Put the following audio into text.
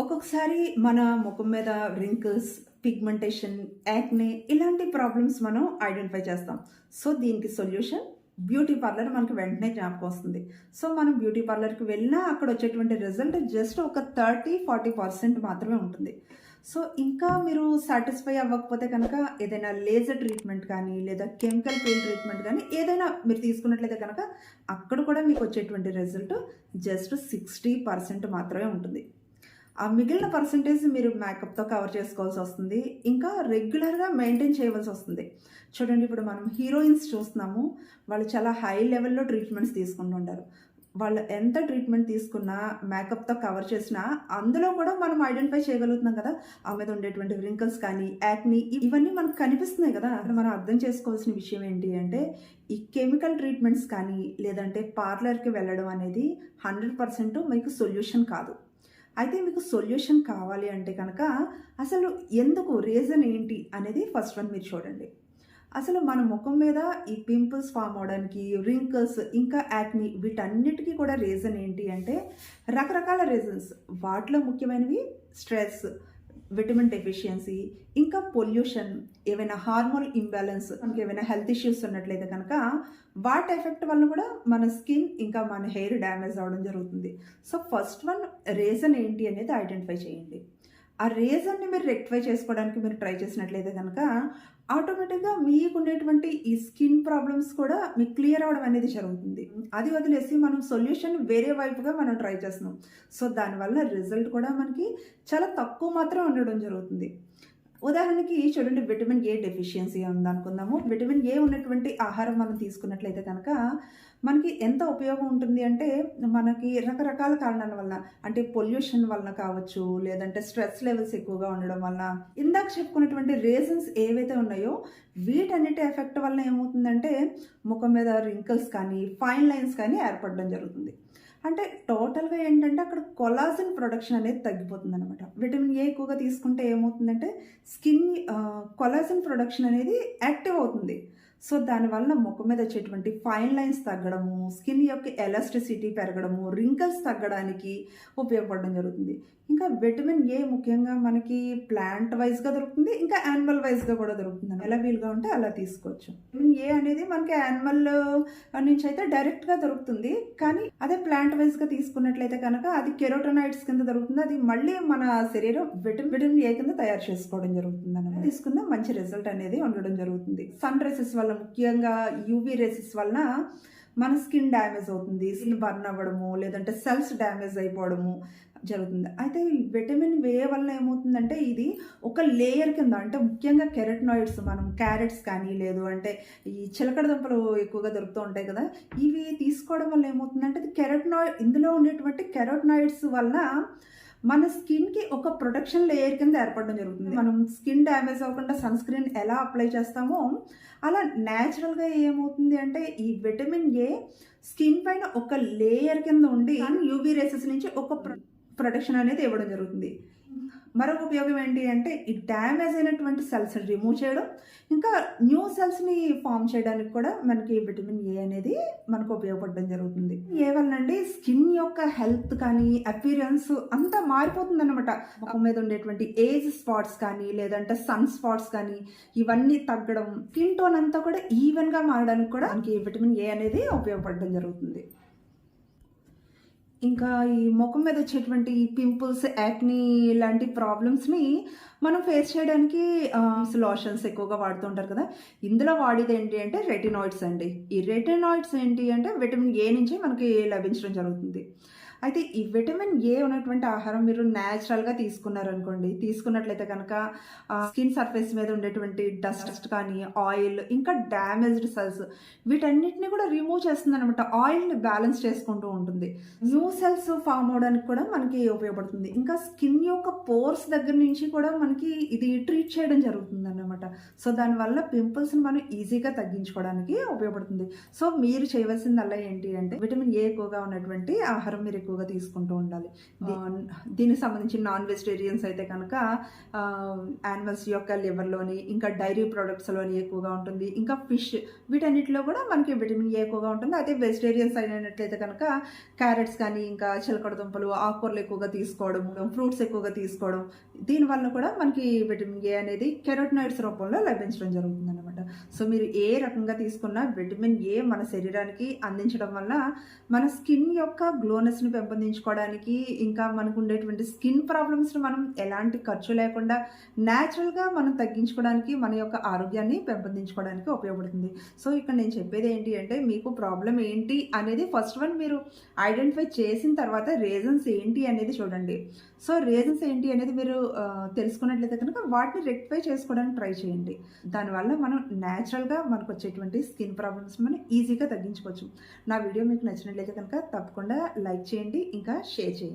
ఒక్కొక్కసారి మన ముఖం మీద రింకిల్స్, పిగ్మెంటేషన్, యాక్నే ఇలాంటి ప్రాబ్లమ్స్ మనం ఐడెంటిఫై చేస్తాం. సో, దీనికి సొల్యూషన్ బ్యూటీ పార్లర్ మనకు వెంటనే జ్ఞాపకం వస్తుంది. సో, మనం బ్యూటీ పార్లర్‌కి వెళ్ళినా అక్కడ వచ్చేటువంటి రిజల్ట్ జస్ట్ ఒక 30-40% మాత్రమే ఉంటుంది. సో, ఇంకా మీరు సాటిస్ఫై అవ్వకపోతే కనుక ఏదైనా లేజర్ ట్రీట్మెంట్ కానీ, లేదా కెమికల్ పీల్ ట్రీట్మెంట్ కానీ ఏదైనా మీరు తీసుకున్నట్లయితే కనుక అక్కడ కూడా మీకు వచ్చేటువంటి రిజల్ట్ జస్ట్ 60% మాత్రమే ఉంటుంది. ఆ మిగిలిన పర్సెంటేజ్ మీరు మేకప్‌తో కవర్ చేసుకోవాల్సి వస్తుంది. ఇంకా రెగ్యులర్‌గా మెయింటైన్ చేయవలసి వస్తుంది. చూడండి, ఇప్పుడు మనం హీరోయిన్స్ చూస్తున్నాము. వాళ్ళు చాలా హై లెవెల్‌లో ట్రీట్మెంట్స్ తీసుకుంటుంటారు. వాళ్ళు ఎంత ట్రీట్మెంట్ తీసుకున్నా, మేకప్‌తో కవర్ చేసినా అందులో కూడా మనం ఐడెంటిఫై చేయగలుగుతున్నాం కదా! ఆమె మీద ఉండేటువంటి రింకిల్స్ కానీ, యాక్ని ఇవన్నీ మనకు కనిపిస్తున్నాయి కదా! మనం అర్థం చేసుకోవాల్సిన విషయం ఏంటి అంటే, ఈ కెమికల్ ట్రీట్మెంట్స్ కానీ, లేదంటే పార్లర్‌కి వెళ్ళడం అనేది 100% మీకు సొల్యూషన్ కాదు. అయితే మీకు సొల్యూషన్ కావాలి అంటే కనుక అసలు ఎందుకు, రీజన్ ఏంటి అనేది ఫస్ట్ వన్ మీరు చూడండి. అసలు మన ముఖం మీద ఈ పింపుల్స్ ఫామ్ అవడానికి, రింకిల్స్, ఇంకా యాక్ని వీటన్నిటికీ కూడా రీజన్ ఏంటి అంటే రకరకాల రీజన్స్. వాటిలో ముఖ్యమైనవి స్ట్రెస్, విటమిన్ డెఫిషియన్సీ, ఇంకా పొల్యూషన్, ఏవైనా హార్మోన్ ఇంబ్యాలెన్స్, మనకి ఏమైనా హెల్త్ ఇష్యూస్ ఉన్నట్లయితే కనుక వాటి ఎఫెక్ట్ వల్ల కూడా మన స్కిన్ ఇంకా మన హెయిర్ డ్యామేజ్ అవ్వడం జరుగుతుంది. సో ఫస్ట్ వన్ రీజన్ ఏంటి అనేది ఐడెంటిఫై చేయండి. ఆ రీజన్ని మీరు రెక్టిఫై చేసుకోవడానికి మీరు ట్రై చేసినట్లయితే కనుక ఆటోమేటిక్గా మీకున్నటువంటి ఈ స్కిన్ ప్రాబ్లమ్స్ కూడా మీకు క్లియర్ అవడం అనేది జరుగుతుంది. అది వదిలేసి మనం సొల్యూషన్ వేరే వైపుగా మనం ట్రై చేస్తున్నాం. సో దానివల్ల రిజల్ట్ కూడా మనకి చాలా తక్కువ మాత్రం ఉండడం జరుగుతుంది. ఉదాహరణకి చూడండి, విటమిన్ ఏ డెఫిషియన్సీ ఉందనుకుందాము. విటమిన్ ఏ ఉన్నటువంటి ఆహారం మనం తీసుకున్నట్లయితే కనుక మనకి ఎంత ఉపయోగం ఉంటుంది అంటే, మనకి రకరకాల కారణాల వల్ల, అంటే పొల్యూషన్ వలన కావచ్చు, లేదంటే స్ట్రెస్ లెవెల్స్ ఎక్కువగా ఉండడం వలన, ఇందాక చెప్పుకున్నటువంటి రీజన్స్ ఏవైతే ఉన్నాయో వీటన్నిటి ఎఫెక్ట్ వల్ల ఏమవుతుందంటే ముఖం మీద రింకిల్స్ కానీ, ఫైన్ లైన్స్ కానీ ఏర్పడడం జరుగుతుంది. అంటే టోటల్గా ఏంటంటే అక్కడ కొలాజన్ ప్రొడక్షన్ అనేది తగ్గిపోతుంది అనమాట. విటమిన్ ఏ ఎక్కువగా తీసుకుంటే ఏమవుతుందంటే స్కిన్ కొలాజన్ ప్రొడక్షన్ అనేది యాక్టివ్ అవుతుంది. సో దానివల్ల ముఖం మీద వచ్చేటువంటి ఫైన్ లైన్స్ తగ్గడము, స్కిన్ యొక్క ఎలాస్టిసిటీ పెరగడము, రింకిల్స్ తగ్గడానికి ఉపయోగపడడం జరుగుతుంది. ఇంకా విటమిన్ ఏ ముఖ్యంగా మనకి ప్లాంట్ వైజ్గా దొరుకుతుంది, ఇంకా యానిమల్ వైజ్గా కూడా దొరుకుతుంది. ఎలా వీలుగా ఉంటే అలా తీసుకోవచ్చు. విటమిన్ ఏ అనేది మనకి యానిమల్ నుంచి అయితే డైరెక్ట్గా దొరుకుతుంది, కానీ అదే ప్లాంట్ వైజ్గా తీసుకున్నట్లయితే కనుక అది కెరోటోనాయిడ్స్ కింద దొరుకుతుంది. అది మళ్ళీ మన శరీరం విటమిన్ ఏ కింద తయారు చేసుకోవడం జరుగుతుంది అన్నమాట. తీసుకున్న మంచి రిజల్ట్ అనేది ఉండడం జరుగుతుంది. సన్ రేసెస్ వల్ల, ముఖ్యంగా యూవీ రేసెస్ వలన మన స్కిన్ డ్యామేజ్ అవుతుంది. స్కిన్ బర్న్ అవ్వడము, లేదంటే సెల్స్ డ్యామేజ్ అయిపోవడము జరుగుతుంది. అయితే ఈ విటమిన్ ఏ వల్ల ఏమవుతుందంటే ఇది ఒక లేయర్ కింద, అంటే ముఖ్యంగా కెరటనాయిడ్స్, మనం క్యారెట్స్ కానీ, లేదు అంటే ఈ చిలకడ దుంపలు ఎక్కువగా దొరుకుతూ ఉంటాయి కదా, ఇవి తీసుకోవడం వల్ల ఏమవుతుందంటే ఇందులో ఉండేటువంటి కెరటనాయిడ్స్ వల్ల మన స్కిన్కి ఒక ప్రొటెక్షన్ లేయర్ కింద ఏర్పడడం జరుగుతుంది. మనం స్కిన్ డ్యామేజ్ అవ్వకుండా సన్ స్క్రీన్ ఎలా అప్లై చేస్తామో అలా న్యాచురల్గా ఏమవుతుంది అంటే ఈ విటమిన్ ఏ స్కిన్ పైన ఒక లేయర్ కింద ఉండి యూవీ రేసెస్ నుంచి ఒక ప్రొటెక్షన్ అనేది ఇవ్వడం జరుగుతుంది. మరొక ఉపయోగం ఏంటి అంటే ఈ డ్యామేజ్ అయినటువంటి సెల్స్ని రిమూవ్ చేయడం, ఇంకా న్యూ సెల్స్ని ఫామ్ చేయడానికి కూడా మనకి విటమిన్ ఏ అనేది మనకు ఉపయోగపడడం జరుగుతుంది. ఏ వల్లండి స్కిన్ యొక్క హెల్త్ కానీ, అపీరెన్స్ అంతా మారిపోతుంది అనమాట. ముఖం మీద ఉండేటువంటి ఏజ్ స్పాట్స్ కానీ, లేదంటే సన్ స్పాట్స్ కానీ ఇవన్నీ తగ్గడం, స్కిన్ టోన్ అంతా కూడా ఈవెన్గా మారడానికి కూడా మనకి విటమిన్ ఏ అనేది ఉపయోగపడడం జరుగుతుంది. ఇంకా ఈ ముఖం మీద వచ్చేటువంటి పింపుల్స్, యాక్ని లాంటి ప్రాబ్లమ్స్ని మనం ఫేస్ చేయడానికి లోషన్స్ ఎక్కువగా వాడుతూ ఉంటారు కదా. ఇందులో వాడేది ఏంటి అంటే రెటినాయిడ్స్ అండి. ఈ రెటినాయిడ్స్ ఏంటి అంటే విటమిన్ ఏ నుంచి మనకి లభించడం జరుగుతుంది. అయితే ఈ విటమిన్ ఏ ఉన్నటువంటి ఆహారం మీరు న్యాచురల్గా తీసుకున్నారనుకోండి, తీసుకున్నట్లయితే కనుక స్కిన్ సర్ఫేస్ మీద ఉండేటువంటి డస్ట్ కానీ, ఆయిల్, ఇంకా డ్యామేజ్డ్ సెల్స్ వీటన్నిటిని కూడా రిమూవ్ చేస్తుంది అనమాట. ఆయిల్ని బ్యాలెన్స్ చేసుకుంటూ ఉంటుంది. న్యూ సెల్స్ ఫామ్ అవడానికి కూడా మనకి ఉపయోగపడుతుంది. ఇంకా స్కిన్ యొక్క పోర్స్ దగ్గర నుంచి కూడా మనకి ఇది ట్రీట్ చేయడం జరుగుతుంది అన్నమాట. సో దానివల్ల పింపుల్స్ని మనం ఈజీగా తగ్గించుకోవడానికి ఉపయోగపడుతుంది. సో మీరు చేయవలసిందల్లా ఏంటి అంటే విటమిన్ ఏ ఎక్కువగా ఉన్నటువంటి ఆహారం మీరు ఎక్కువగా తీసుకుంటూ ఉండాలి. దీనికి సంబంధించి నాన్ వెజిటేరియన్స్ అయితే కనుక యానిమల్స్ యొక్క లివర్‌లోని, ఇంకా డైరీ ప్రొడక్ట్స్‌లోని ఎక్కువగా ఉంటుంది. ఇంకా ఫిష్ వీటన్నిటిలో కూడా మనకి విటమిన్ ఏ ఎక్కువగా ఉంటుంది. అదే వెజిటేరియన్స్ అయినట్లయితే కనుక క్యారెట్స్ కానీ, ఇంకా చిలకడ దుంపలు, ఆకుకూరలు ఎక్కువగా తీసుకోవడం, ఫ్రూట్స్ ఎక్కువగా తీసుకోవడం, దీనివల్ల కూడా మనకి విటమిన్ ఏ అనేది కెరోటినాయిడ్స్ రూపంలో లభించడం జరుగుతుందన్నమాట. సో మీరు ఏ రకంగా తీసుకున్నా విటమిన్ ఏ మన శరీరానికి అందించడం వల్ల మన స్కిన్ యొక్క గ్లోనెస్‌ని పెంపొందించుకోవడానికి, ఇంకా మనకు ఉండేటువంటి స్కిన్ ప్రాబ్లమ్స్‌ని మనం ఎలాంటి ఖర్చు లేకుండా న్యాచురల్‌గా మనం తగ్గించుకోవడానికి, మన యొక్క ఆరోగ్యాన్ని పెంపొందించుకోవడానికి ఉపయోగపడుతుంది. సో ఇక్కడ నేను చెప్పేది ఏంటి అంటే, మీకు ప్రాబ్లమ్ ఏంటి అనేది ఫస్ట్ వన్ మీరు ఐడెంటిఫై చేసిన తర్వాత రీజన్స్ ఏంటి అనేది చూడండి. సో రీజన్స్ ఏంటి అనేది మీరు తెలుసుకున్నట్లయితే కనుక వాటిని రెక్టిఫై చేసుకోవడానికి ట్రై చేయండి. దానివల్ల మనం న్యాచురల్‌గా మనకు వచ్చేటువంటి స్కిన్ ప్రాబ్లమ్స్ మనం ఈజీగా తగ్గించుకోవచ్చు. నా వీడియో మీకు నచ్చినట్లయితే కనుక తప్పకుండా లైక్ చేయండి, ఇంకా షేర్ చేయండి.